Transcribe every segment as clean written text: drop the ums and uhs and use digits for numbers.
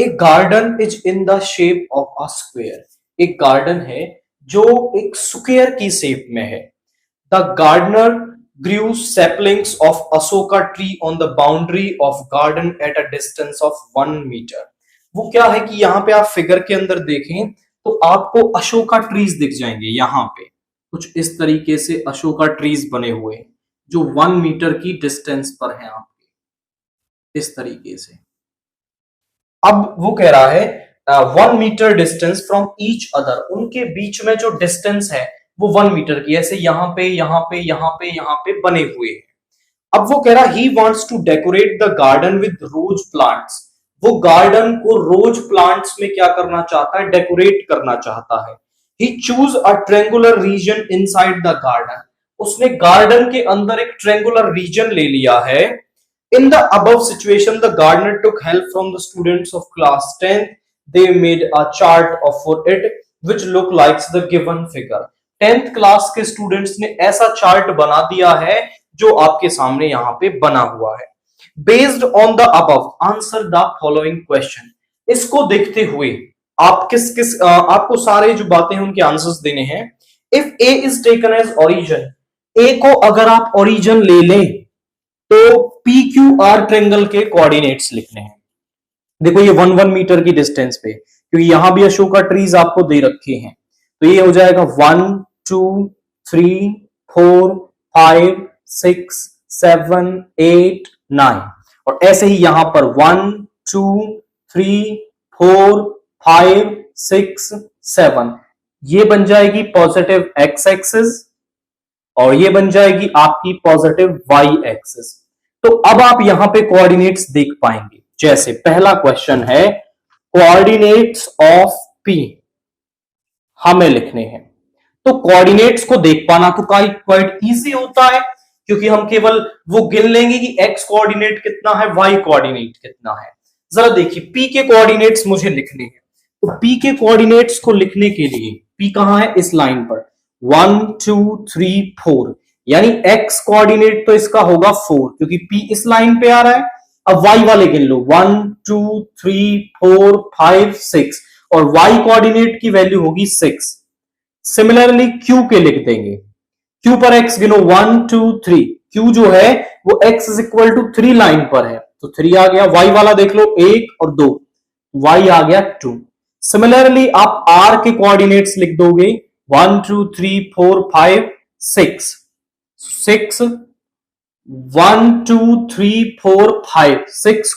एक garden is in the shape of a square. एक garden है जो एक स्क्वेयर की शेप में है। The gardener grew saplings of Ashoka tree on the boundary of garden at a distance of 1 metre. वो क्या है कि यहाँ पे आप फिगर के अंदर देखें तो आपको अशोका ट्रीज दिख जाएंगे। यहाँ पे कुछ इस तरीके से अशोका ट्रीज बने हुए हैं जो 1 मीटर की डिस्टेंस पर है आपके, इस तरीके से। अब वो कह रहा है 1 metre distance from each other, उनके बीच में जो डिस्टेंस है वो 1 मीटर की, ऐसे यहाँ पे यहाँ पे यहाँ पे यहाँ पे बने हुए हैं। अब वो कह रहा he wants to decorate the garden with rose plants. वो गार्डन को रोज प्लांट्स में क्या करना चाहता है, डेकोरेट करना चाहता है। He choose a triangular region inside the garden. उसने गार्डन के अंदर एक ट्रेंगुलर रीजन ले लिया है। In the above situation, the gardener took help from the students of class 10th. They made a chart for it, which looked like the given figure. 10th class के students ने ऐसा chart बना दिया है जो आपके सामने यहाँ पे बना हुआ है। Based on the above, answer the following question. इसको देखते हुए आप आपको सारे जो बातें हैं उनके आंसर्स देने हैं। If A is taken as origin, A को अगर आप origin ले लें तो पी क्यू आर ट्रेंगल के कोऑर्डिनेट्स लिखने हैं। देखो ये 1 मीटर की डिस्टेंस पे, क्योंकि यहां भी अशोका ट्रीज आपको दे रखे हैं, तो ये हो जाएगा 1 2 3 4 5 6 7 8 9, और ऐसे ही यहां पर 1 2 3 4 5 6 7, ये बन जाएगी पॉजिटिव एक्स एक्सिस और ये बन जाएगी आपकी पॉजिटिव वाई एक्सिस। तो अब आप यहां पे कोऑर्डिनेट्स देख पाएंगे। जैसे पहला क्वेश्चन है कोऑर्डिनेट्स ऑफ पी हमें लिखने हैं, तो कोऑर्डिनेट्स को देख पाना तो क्वाइट इजी होता है, क्योंकि हम केवल वो गिन लेंगे कि एक्स कोऑर्डिनेट कितना है, वाई कोऑर्डिनेट कितना है। जरा देखिए पी के कोऑर्डिनेट्स मुझे लिखने हैं, तो पी के कोऑर्डिनेट्स को लिखने के लिए पी कहां है, इस लाइन पर 1 2 3 4, यानी एक्स कोऑर्डिनेट तो इसका होगा 4, क्योंकि पी इस लाइन पे आ रहा है। अब वाई वाले गिन लो 1 2 3 4 5 6, और वाई कोऑर्डिनेट की वैल्यू होगी 6। सिमिलरली क्यू के लिख देंगे, क्यू पर एक्स गिनो 1 2 3, क्यू जो है वो x is equal to 3 line पर है, तो 3 आ गया। वाई वाला देख लो 1 और 2, वाई आ गया 2। सिमिलरली आप आर के कोऑर्डिनेट्स लिख दोगे 1 2 3 4 5 6 6 1 2 3 4 5 6,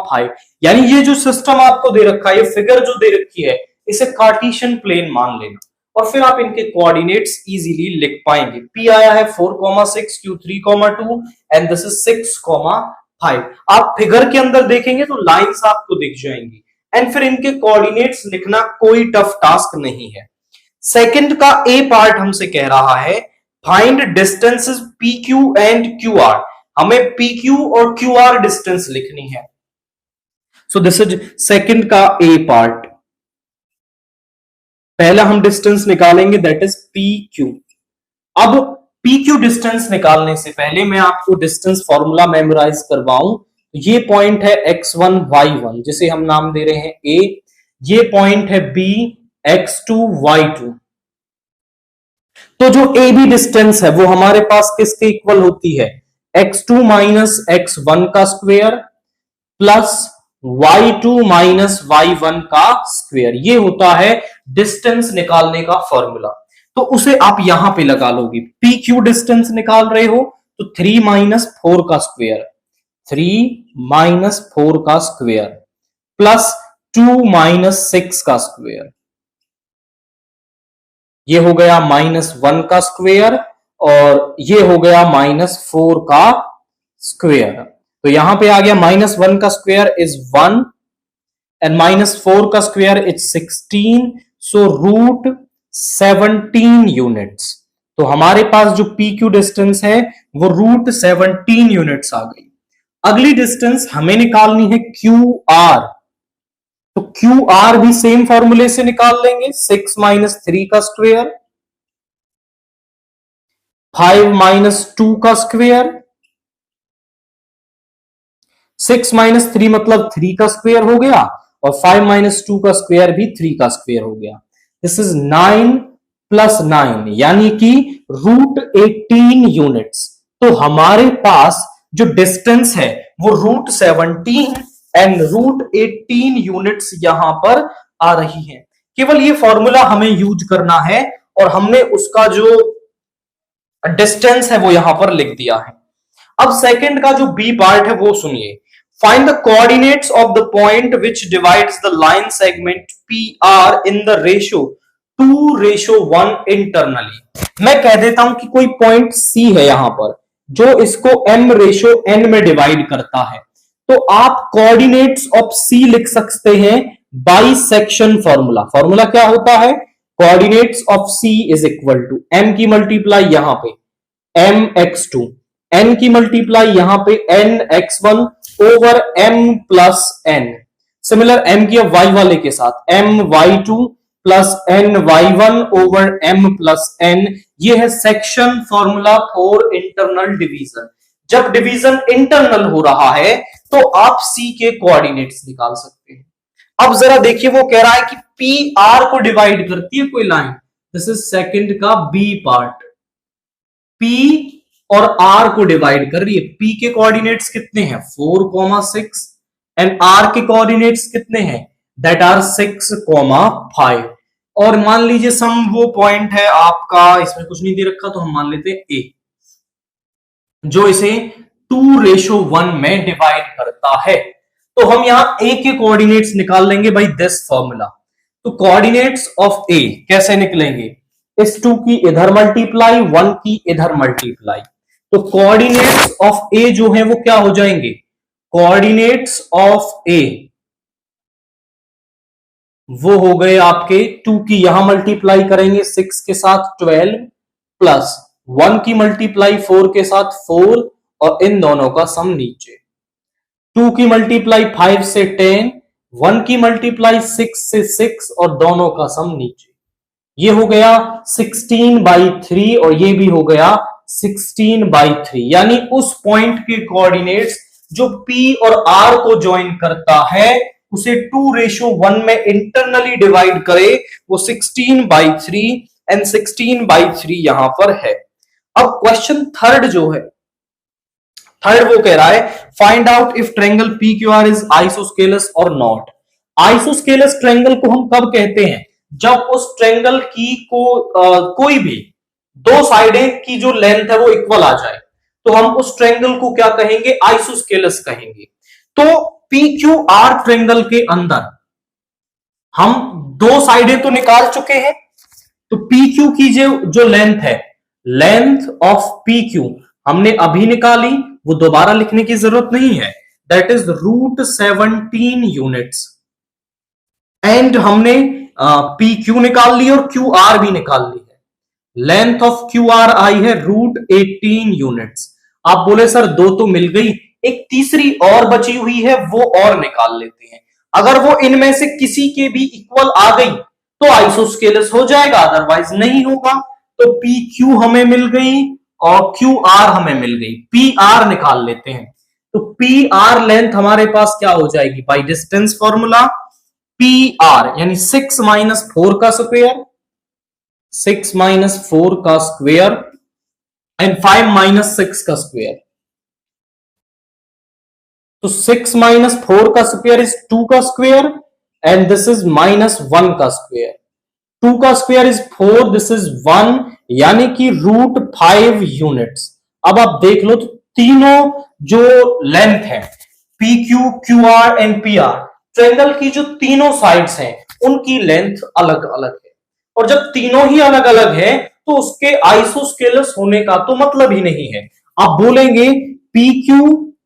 5, यानी ये जो सिस्टम आपको दे रखा है, ये फिगर जो दे रखी है, इसे कार्टेशियन प्लेन मान लेना, और फिर आप इनके कोऑर्डिनेट्स इजीली लिख पाएंगे। पी आया है 4,6, क्यू 3,2 एंड दिस इज 6,5। आप फिगर के अंदर देखेंगे तो लाइंस आपको दिख जाएंगी, एंड फिर इनके कोऑर्डिनेट्स लिखना कोई टफ टास्क नहीं है। सेकंड का ए पार्ट हमसे कह रहा है find distances P Q and Q R. हमें पी क्यू और क्यू आर डिस्टेंस लिखनी है। सो दिस इज सेकंड का ए पार्ट। पहला हम डिस्टेंस निकालेंगे, दैट इज पी क्यू। अब पी क्यू डिस्टेंस निकालने से पहले मैं आपको डिस्टेंस फॉर्मूला मेमोराइज करवाऊं। ये पॉइंट है x1 y1, जिसे हम नाम दे रहे हैं ए। ये पॉइंट है b x2 y2। तो जो ए बी डिस्टेंस है वो हमारे पास किसके इक्वल होती है, x2 माइनस x1 का square plus y2 minus y1 का स्क्वायर। ये होता है डिस्टेंस निकालने का फॉर्मूला। तो उसे आप यहां पे लगा लोगे। पी क्यू डिस्टेंस निकाल रहे हो तो 3 माइनस 4 का स्क्वायर, 3 माइनस 4 का स्क्वायर प्लस 2 माइनस 6 का स्क्वायर, ये हो गया -1 का स्क्वायर, और ये हो गया -4 का स्क्वायर। तो यहां पे आ गया -1 का स्क्वायर इज 1 एंड -4 का square is 16, so root 17 units. तो हमारे पास जो पी क्यू डिस्टेंस है वो रूट 17 यूनिट्स आ गई। अगली डिस्टेंस हमें निकालनी है क्यू आर, तो क्यू आर भी सेम फॉर्मूले से निकाल लेंगे। 6 माइनस 3 का स्क्वायर, 5 माइनस 2 का स्क्वायर, 6 माइनस 3 मतलब 3 का स्क्वायर हो गया, और 5 माइनस 2 का स्क्वायर भी 3 का स्क्वायर हो गया। दिस इज 9 प्लस 9 यानी कि √18 यूनिट्स। तो हमारे पास जो डिस्टेंस है वो √17 एंड √18 यूनिट्स यहां पर आ रही है। केवल ये फॉर्मूला हमें यूज करना है और हमने उसका जो डिस्टेंस है वो यहां पर लिख दिया है। अब सेकंड का जो बी पार्ट है वो सुनिए। Find the coordinates of the point which divides the line segment P R in the ratio 2:1 internally. मैं कह देता हूं कि कोई पॉइंट सी है यहां पर जो इसको m/n में डिवाइड करता है, तो आप कोऑर्डिनेट्स ऑफ सी लिख सकते हैं बाई सेक्शन फॉर्मूला। फॉर्मूला क्या होता है? Coordinates of C is equal to m की मल्टीप्लाई यहां पे mx2, n की मल्टीप्लाई यहां पे nx1 over m plus n। Similar m की अब y वाले के साथ my2 plus ny1 over m plus n। ये है section formula for internal division. जब डिवीजन इंटरनल हो रहा है तो आप c के कोऑर्डिनेट्स निकाल सकते हैं। अब जरा देखिए, वो कह रहा है कि पी आर को डिवाइड करती है कोई लाइन। दिस इज सेकंड का बी पार्ट। पी और आर को डिवाइड कर रही है। पी के कोऑर्डिनेट्स कितने हैं? 4,6 एंड आर के कोऑर्डिनेट्स कितने हैं? That are 6,5। और मान लीजिए सम वो पॉइंट है आपका, इसमें कुछ नहीं दे रखा तो हम मान लेते हैं ए, जो इसे 2:1 में डिवाइड करता है। तो हम यहां ए के कोऑर्डिनेट्स निकाल लेंगे बाय दिस फॉर्मूला। तो कोऑर्डिनेट्स ऑफ ए कैसे निकलेंगे? इस 2 की इधर मल्टीप्लाई, 1 की इधर मल्टीप्लाई। तो कोऑर्डिनेट्स ऑफ ए जो है वो क्या हो जाएंगे? कोऑर्डिनेट्स ऑफ ए वो हो गए आपके 2 की यहां मल्टीप्लाई करेंगे 6 के साथ 12 प्लस 1 की मल्टीप्लाई 4 के साथ 4 और इन दोनों का सम नीचे। 2 की मल्टीप्लाई 5 से 10, 1 की मल्टीप्लाई 6 से 6 और दोनों का सम नीचे। ये हो गया 16/3 और ये भी हो गया 16/3। यानी उस पॉइंट के कोऑर्डिनेट्स जो P और R को ज्वाइन करता है उसे 2:1 में इंटरनली डिवाइड करे, वो 16/3 एंड 16/3 यहां पर है। अब क्वेश्चन थर्ड जो है, थर्ड वो कह रहा है find out if triangle PQR is isosceles और नॉट। आइसोस्केलस ट्रायंगल को हम कब कहते हैं? जब उस ट्रायंगल की कोई भी दो साइडें की जो लेंथ है वो इक्वल आ जाए तो हम उस ट्रायंगल को क्या कहेंगे? आइसोस्केलस कहेंगे। तो PQR ट्रायंगल के अंदर हम दो साइडें तो निकाल चुके हैं, तो PQ की जो लेंथ है, लेंथ ऑफ PQ हमने अभी निकाली, वो दोबारा लिखने की जरूरत नहीं है। That is √17 units. एंड हमने PQ निकाल ली और QR भी निकाल ली है। लेंथ ऑफ QR आई है √18 यूनिट्स। आप बोले सर दो तो मिल गई, एक तीसरी और बची हुई है, वो और निकाल लेते हैं। अगर वो इनमें से किसी के भी इक्वल आ गई तो आइसोस्केलस हो जाएगा, अदरवाइज नहीं होगा। तो PQ हमें मिल गई और QR हमें मिल गई। PR निकाल लेते हैं। तो PR लेंथ हमारे पास क्या हो जाएगी? बाय डिस्टेंस फॉर्मूला PR यानी 6 - 4 का स्क्वायर, 6 - 4 का स्क्वायर एंड 5 - 6 का स्क्वायर। तो 6 - 4 का स्क्वायर इज 2 का स्क्वायर एंड दिस इज -1 का स्क्वायर। 2 का स्क्वायर इज 4, दिस इज 1 यानी कि √5 यूनिट्स। अब आप देख लो तो तीनों जो लेंथ है PQ, QR and PR, triangle की जो तीनों साइड्स हैं उनकी लेंथ अलग अलग है। और जब तीनों ही अलग अलग है तो उसके आइसोस्केलस होने का तो मतलब ही नहीं है। आप बोलेंगे PQ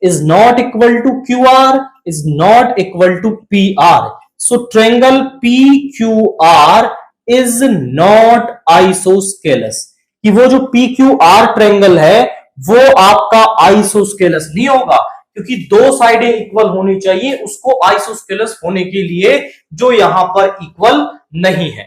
is not equal to QR is not equal to PR. So triangle PQR is not isosceles। कि वो जो PQR ट्रायंगल है वो आपका आइसोस्केलस नहीं होगा, क्योंकि दो साइडें इक्वल होनी चाहिए उसको आइसोस्केलस होने के लिए, जो यहां पर इक्वल नहीं है।